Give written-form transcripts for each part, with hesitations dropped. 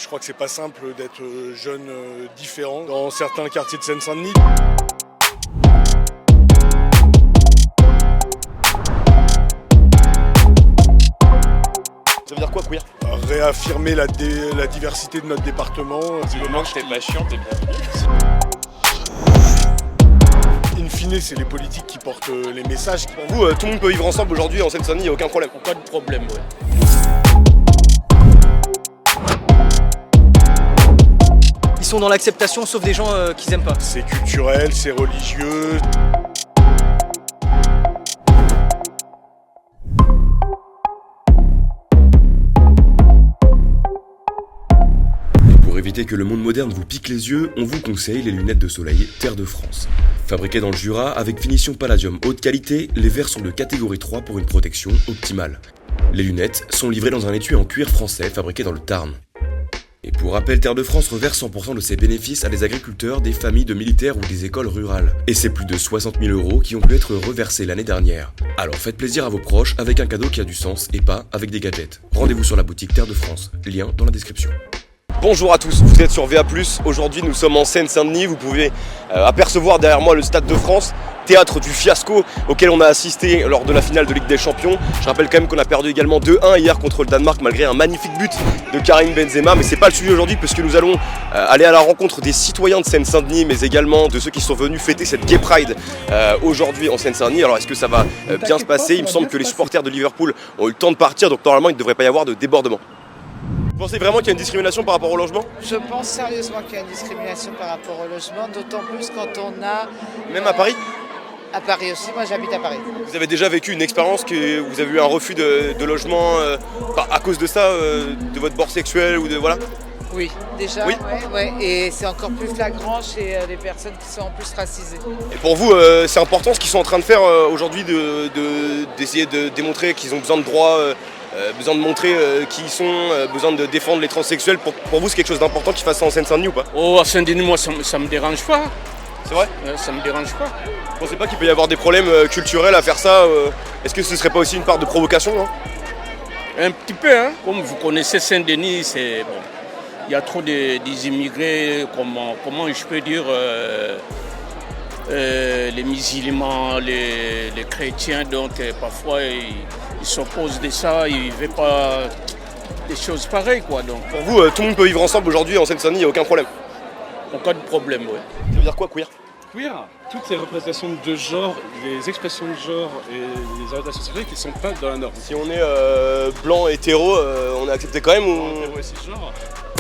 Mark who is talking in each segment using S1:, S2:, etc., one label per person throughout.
S1: Je crois que c'est pas simple d'être jeune différent dans certains quartiers de Seine-Saint-Denis.
S2: Ça veut dire quoi queer?
S1: Réaffirmer la diversité de notre département.
S3: Du moment que t'es pas chiant, t'es bienvenu.
S1: In fine, c'est les politiques qui portent les messages.
S2: Pour vous, tout le monde peut vivre ensemble aujourd'hui en Seine-Saint-Denis, il n'y a aucun problème.
S3: Pas de problème, ouais.
S4: Ils sont dans l'acceptation sauf des gens qu'ils aiment pas.
S1: C'est culturel, c'est religieux.
S5: Pour éviter que le monde moderne vous pique les yeux, on vous conseille les lunettes de soleil Terre de France. Fabriquées dans le Jura avec finition palladium haute qualité, les verres sont de catégorie 3 pour une protection optimale. Les lunettes sont livrées dans un étui en cuir français fabriqué dans le Tarn. Et pour rappel, Terre de France reverse 100% de ses bénéfices à des agriculteurs, des familles de militaires ou des écoles rurales. Et c'est plus de 60 000 € qui ont pu être reversés l'année dernière. Alors faites plaisir à vos proches avec un cadeau qui a du sens et pas avec des gadgets. Rendez-vous sur la boutique Terre de France, lien dans la description.
S2: Bonjour à tous, vous êtes sur VA+, aujourd'hui nous sommes en Seine-Saint-Denis, vous pouvez apercevoir derrière moi le Stade de France, théâtre du fiasco auquel on a assisté lors de la finale de Ligue des Champions. Je rappelle quand même qu'on a perdu également 2-1 hier contre le Danemark malgré un magnifique but de Karim Benzema, mais c'est pas le sujet aujourd'hui puisque nous allons aller à la rencontre des citoyens de Seine-Saint-Denis mais également de ceux qui sont venus fêter cette Gay Pride aujourd'hui en Seine-Saint-Denis. Alors est-ce que ça va bien se passer? Il me semble que les supporters de Liverpool ont eu le temps de partir, donc normalement il ne devrait pas y avoir de débordement. Vous pensez vraiment qu'il y a une discrimination par rapport au logement?
S6: Je pense sérieusement qu'il y a une discrimination par rapport au logement, d'autant plus quand on a...
S2: Même à Paris?
S6: À Paris aussi, moi j'habite à Paris.
S2: Vous avez déjà vécu une expérience que vous avez eu un refus de logement à cause de ça, de votre bord sexuel ou de voilà?
S6: Oui, déjà,
S2: oui.
S6: Ouais, et c'est encore plus flagrant chez les personnes qui sont en plus racisées.
S2: Et pour vous, c'est important ce qu'ils sont en train de faire aujourd'hui, d'essayer de démontrer qu'ils ont besoin de droits, besoin de montrer qui ils sont, besoin de défendre les transsexuels. Pour vous, c'est quelque chose d'important qu'ils fassent ça en Seine-Saint-Denis ou pas?
S3: Oh, à Saint-Denis, moi, ça me dérange pas.
S2: C'est vrai?
S3: Ça me dérange pas.
S2: Vous pensez pas qu'il peut y avoir des problèmes culturels à faire ça? Est-ce que ce serait pas aussi une part de provocation, non?
S3: Un petit peu, hein. Comme vous connaissez Saint-Denis, c'est bon. Il y a trop des immigrés, comment je peux dire, les musulmans, les chrétiens, donc parfois ils s'opposent de ça, ils ne veulent pas des choses pareilles, quoi. Donc.
S2: Pour vous, tout le monde peut vivre ensemble aujourd'hui en Seine-Saint-Denis, il n'y a aucun problème?
S3: Aucun problème, oui.
S2: Ça veut dire quoi, queer?
S7: Queer, toutes les représentations de genre, les expressions de genre et les orientations sexuelles qui ne sont pas dans la norme.
S2: Si on est blanc, hétéro, on est accepté quand même ou...
S7: Hétéro et cisgenre.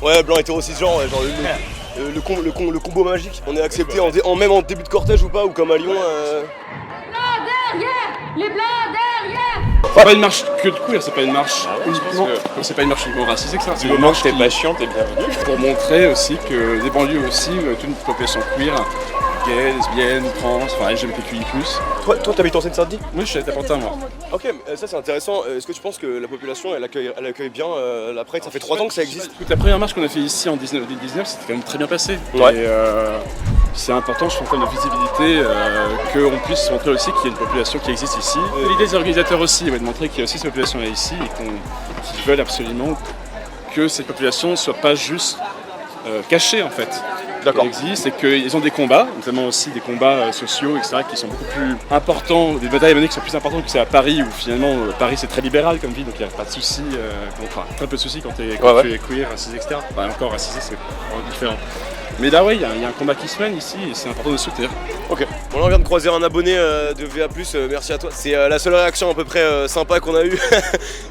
S2: Ouais, blanc, hétéro, cisgenre, ouais, genre le combo magique. On est accepté même en début de cortège ou pas, ou comme à Lyon.
S8: Blancs derrière! Les blancs derrière!
S7: C'est pas une marche que de queer, c'est pas une marche uniquement. C'est pas une marche uniquement racisée que ça. C'est une marche
S3: T'es pas chiant, t'es bienvenu.
S7: pour montrer aussi que des banlieues aussi, toute une population queer, gay, lesbienne, trans, enfin LGBTQI+.
S2: Toi, t'habites en Seine-Saint-Denis?
S7: Oui, je suis à Tapentin, moi.
S2: Ok, ça c'est intéressant. Est-ce que tu penses que la population elle accueille bien la Pride? Ça fait 3 ans que ça existe.
S7: La première marche qu'on a fait ici en 2019, c'était quand même très bien passé.
S2: Ouais.
S7: Et c'est important, je trouve, en termes de visibilité, qu'on puisse montrer aussi qu'il y a une population qui existe ici. L'idée des organisateurs aussi, de montrer qu'il y a aussi cette population-là ici et qu'ils veulent absolument que cette population ne soit pas juste cachée en fait.
S2: D'accord.
S7: Elle existe et qu'ils ont des combats, notamment aussi des combats sociaux, etc., qui sont beaucoup plus importants, des batailles à mener qui sont plus importantes que c'est à Paris, où finalement Paris c'est très libéral comme ville, donc il n'y a pas de soucis, enfin très peu de soucis quand tu es queer, racisé, etc. Enfin, encore racisé, c'est vraiment différent. Mais là, ouais, il y a un combat qui se mène ici et c'est important de soutenir.
S2: Ok. Bon, là, on vient de croiser un abonné de VA+, merci à toi. C'est la seule réaction à peu près sympa qu'on a eue,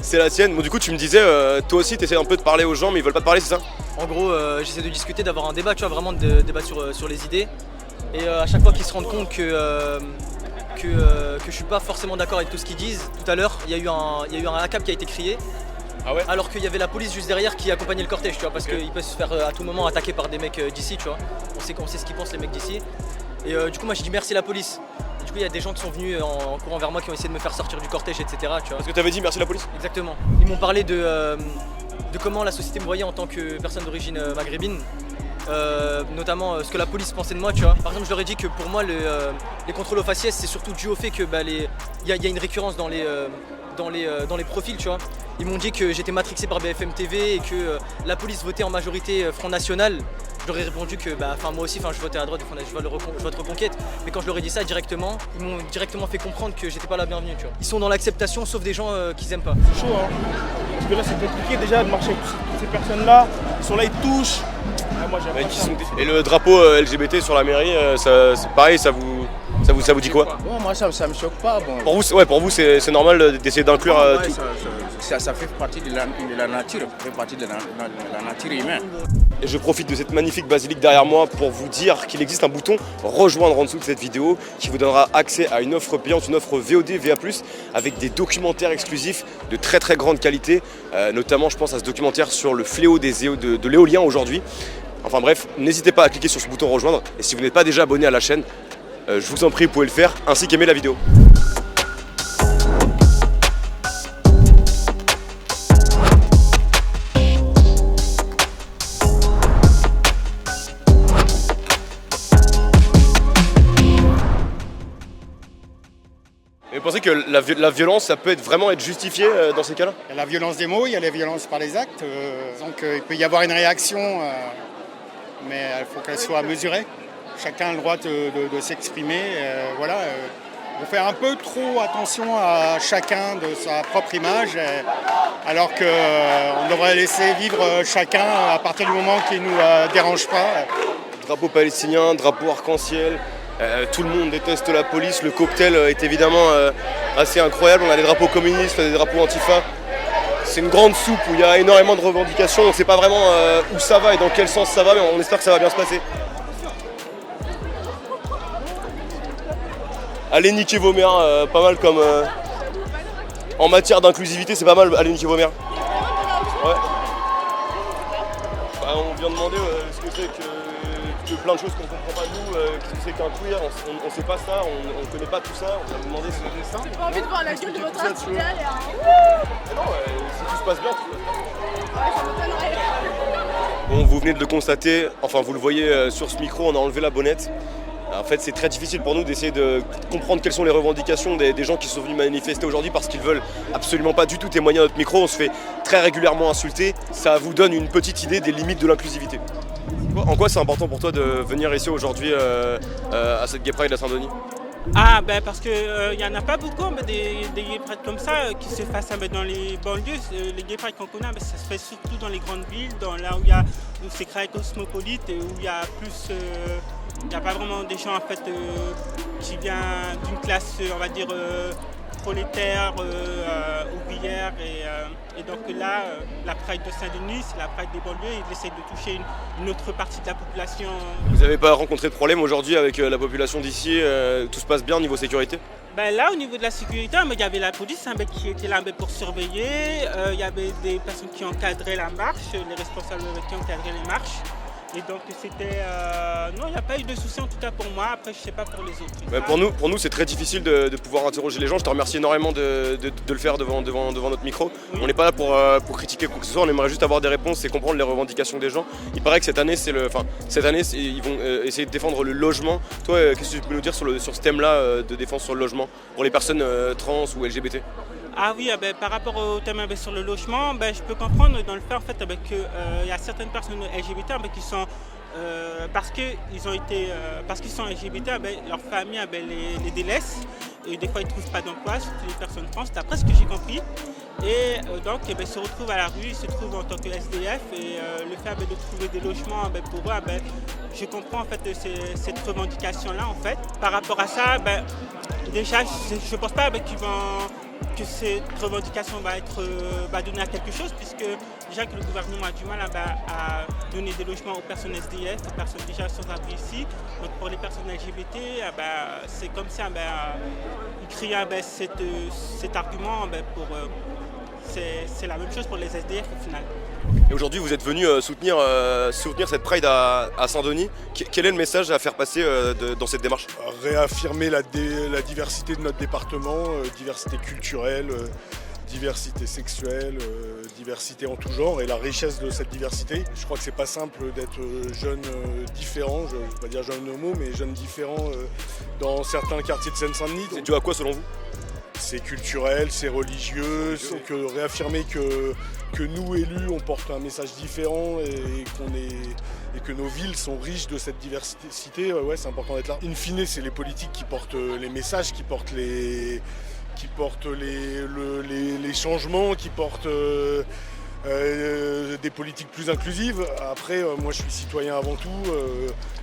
S2: c'est la tienne. Bon, du coup, tu me disais, toi aussi, tu essaies un peu de parler aux gens, mais ils veulent pas te parler, c'est ça?
S4: En gros, j'essaie de discuter, d'avoir un débat, tu vois, vraiment de débattre sur les idées. Et à chaque fois qu'ils se rendent compte que je suis pas forcément d'accord avec tout ce qu'ils disent, tout à l'heure, il y a eu un ACAP qui a été crié.
S2: Ah ouais?
S4: Alors qu'il y avait la police juste derrière qui accompagnait le cortège, tu vois, parce qu'ils peuvent se faire à tout moment attaquer par des mecs d'ici, tu vois. On sait ce qu'ils pensent les mecs d'ici. Et du coup, moi j'ai dit merci la police. Et du coup, il y a des gens qui sont venus en courant vers moi qui ont essayé de me faire sortir du cortège, etc. Tu vois.
S2: Parce que t'avais dit merci la police?
S4: Exactement. Ils m'ont parlé de comment la société me voyait en tant que personne d'origine maghrébine. Notamment ce que la police pensait de moi, tu vois. Par exemple, je leur ai dit que pour moi, les contrôles aux faciès, c'est surtout dû au fait que y a une récurrence dans les profils, tu vois. Ils m'ont dit que j'étais matrixé par BFM TV et que la police votait en majorité Front National. Je leur ai répondu que moi aussi je votais à droite, je vote Reconquête. Mais quand je leur ai dit ça directement, ils m'ont directement fait comprendre que j'étais pas la bienvenue. Tu vois. Ils sont dans l'acceptation sauf des gens qu'ils aiment pas.
S9: C'est chaud hein. Parce que là c'est compliqué déjà de marcher avec toutes ces personnes-là. Ils sont là, ils touchent. Ah, moi, j'aime pas ça.
S2: Et le drapeau LGBT sur la mairie, c'est pareil, ça vous dit quoi?
S10: Bon, moi ça me choque pas. Bon.
S2: Pour vous c'est normal d'essayer d'inclure tout.
S10: Ça fait partie de la nature, ça fait partie de la nature humaine.
S2: Et je profite de cette magnifique basilique derrière moi pour vous dire qu'il existe un bouton rejoindre en dessous de cette vidéo qui vous donnera accès à une offre payante, une offre VOD, VA+, avec des documentaires exclusifs de très très grande qualité, notamment je pense à ce documentaire sur le fléau de l'éolien aujourd'hui. Enfin bref, n'hésitez pas à cliquer sur ce bouton rejoindre et si vous n'êtes pas déjà abonné à la chaîne, je vous en prie, vous pouvez le faire, ainsi qu'aimer la vidéo. Et vous pensez que la violence, ça peut vraiment être justifié dans ces cas-là?
S11: Il y a la violence des mots, il y a la violence par les actes. Donc il peut y avoir une réaction, mais il faut qu'elle soit mesurée. Chacun a le droit de s'exprimer. Voilà. On fait un peu trop attention à chacun de sa propre image, alors qu'on devrait laisser vivre chacun à partir du moment qui ne nous dérange pas.
S2: Drapeau palestinien, drapeau arc-en-ciel. Tout le monde déteste la police, le cocktail est évidemment assez incroyable, on a des drapeaux communistes, des drapeaux antifa. C'est une grande soupe où il y a énormément de revendications, on ne sait pas vraiment où ça va et dans quel sens ça va, mais on espère que ça va bien se passer. Allez niquer vos mères, pas mal comme... en matière d'inclusivité, c'est pas mal, allez niquer vos mères. Ouais. On vient de demander ce que c'est que plein de choses qu'on ne comprend pas nous, qu'est-ce que c'est qu'un queer, on ne sait pas ça, on ne connaît pas tout ça, on a demandé ce que c'est ça.
S8: J'ai pas envie de voir la gueule de votre article.
S2: Non, si tout se passe bien,
S8: Ça m'étonnerait.
S2: Bon, vous venez de le constater, enfin vous le voyez sur ce micro, on a enlevé la bonnette. En fait, c'est très difficile pour nous d'essayer de comprendre quelles sont les revendications des gens qui sont venus manifester aujourd'hui parce qu'ils veulent absolument pas du tout témoigner à notre micro. On se fait très régulièrement insulter. Ça vous donne une petite idée des limites de l'inclusivité. En quoi c'est important pour toi de venir ici aujourd'hui à cette Gay Pride à Saint-Denis?
S12: Parce qu'il n'y en a pas beaucoup des Gay Pride comme ça qui se passent dans les banlieues. Les Gay Pride qu'on connaît, ça se fait surtout dans les grandes villes, là où c'est très cosmopolite et où il y a plus... Il n'y a pas vraiment des gens en fait, qui viennent d'une classe, on va dire, prolétaire, ouvrière. Et donc là, la Pride de Saint-Denis, c'est la Pride des banlieues. Ils essaient de toucher une autre partie de la population.
S2: Vous n'avez pas rencontré de problème aujourd'hui avec la population d'ici? Tout se passe bien au niveau sécurité?
S12: Là, au niveau de la sécurité, il y avait la police qui était là pour surveiller. Il y avait des personnes qui encadraient la marche, les responsables qui encadraient les marches. Et donc c'était... non, il n'y a pas eu de soucis en tout cas pour moi, après je ne sais pas pour les autres.
S2: Pour nous c'est très difficile de pouvoir interroger les gens, je te remercie énormément de le faire devant notre micro. Oui. On n'est pas là pour critiquer quoi que ce soit, on aimerait juste avoir des réponses et comprendre les revendications des gens. Il paraît que cette année ils vont essayer de défendre le logement. Toi, qu'est-ce que tu peux nous dire sur ce thème-là de défense sur le logement pour les personnes trans ou LGBT?
S12: Ah oui, par rapport au thème sur le logement, je peux comprendre dans le fait en fait, qu'il y a certaines personnes LGBT qui sont, parce qu'ils sont LGBT, leur famille les délaisse et des fois ils ne trouvent pas d'emploi, surtout les personnes trans, d'après ce que j'ai compris. Et donc ils se retrouvent à la rue, ils se trouvent en tant que SDF et le fait de trouver des logements pour eux, je comprends en fait cette revendication-là en fait. Par rapport à ça, déjà je ne pense pas que cette revendication va donner à quelque chose, puisque déjà que le gouvernement a du mal à donner des logements aux personnes SDF, aux personnes déjà sans abri ici. Donc pour les personnes LGBT, c'est comme ça, ils crient cet argument c'est la même chose pour les SDF au final.
S2: Et aujourd'hui vous êtes venu soutenir cette Pride à Saint-Denis. Quel est le message à faire passer dans cette démarche?
S1: Réaffirmer la diversité de notre département, diversité culturelle, diversité sexuelle, diversité en tout genre et la richesse de cette diversité. Je crois que c'est pas simple d'être jeune différent, je ne vais pas dire jeune homo, mais jeune différent dans certains quartiers de Seine-Saint-Denis.
S2: C'est dû à quoi selon vous?
S1: c'est culturel, c'est religieux. Donc réaffirmer que nous, élus, on porte un message différent et que nos villes sont riches de cette diversité, ouais, c'est important d'être là. In fine, c'est les politiques qui portent les messages, qui portent les changements, qui portent des politiques plus inclusives. Après, moi je suis citoyen avant tout,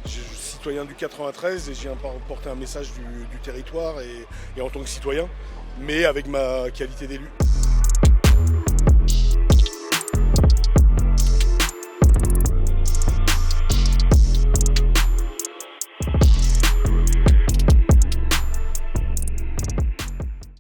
S1: je suis citoyen du 93 et j'ai porté un message du territoire et en tant que citoyen, mais avec ma qualité d'élu.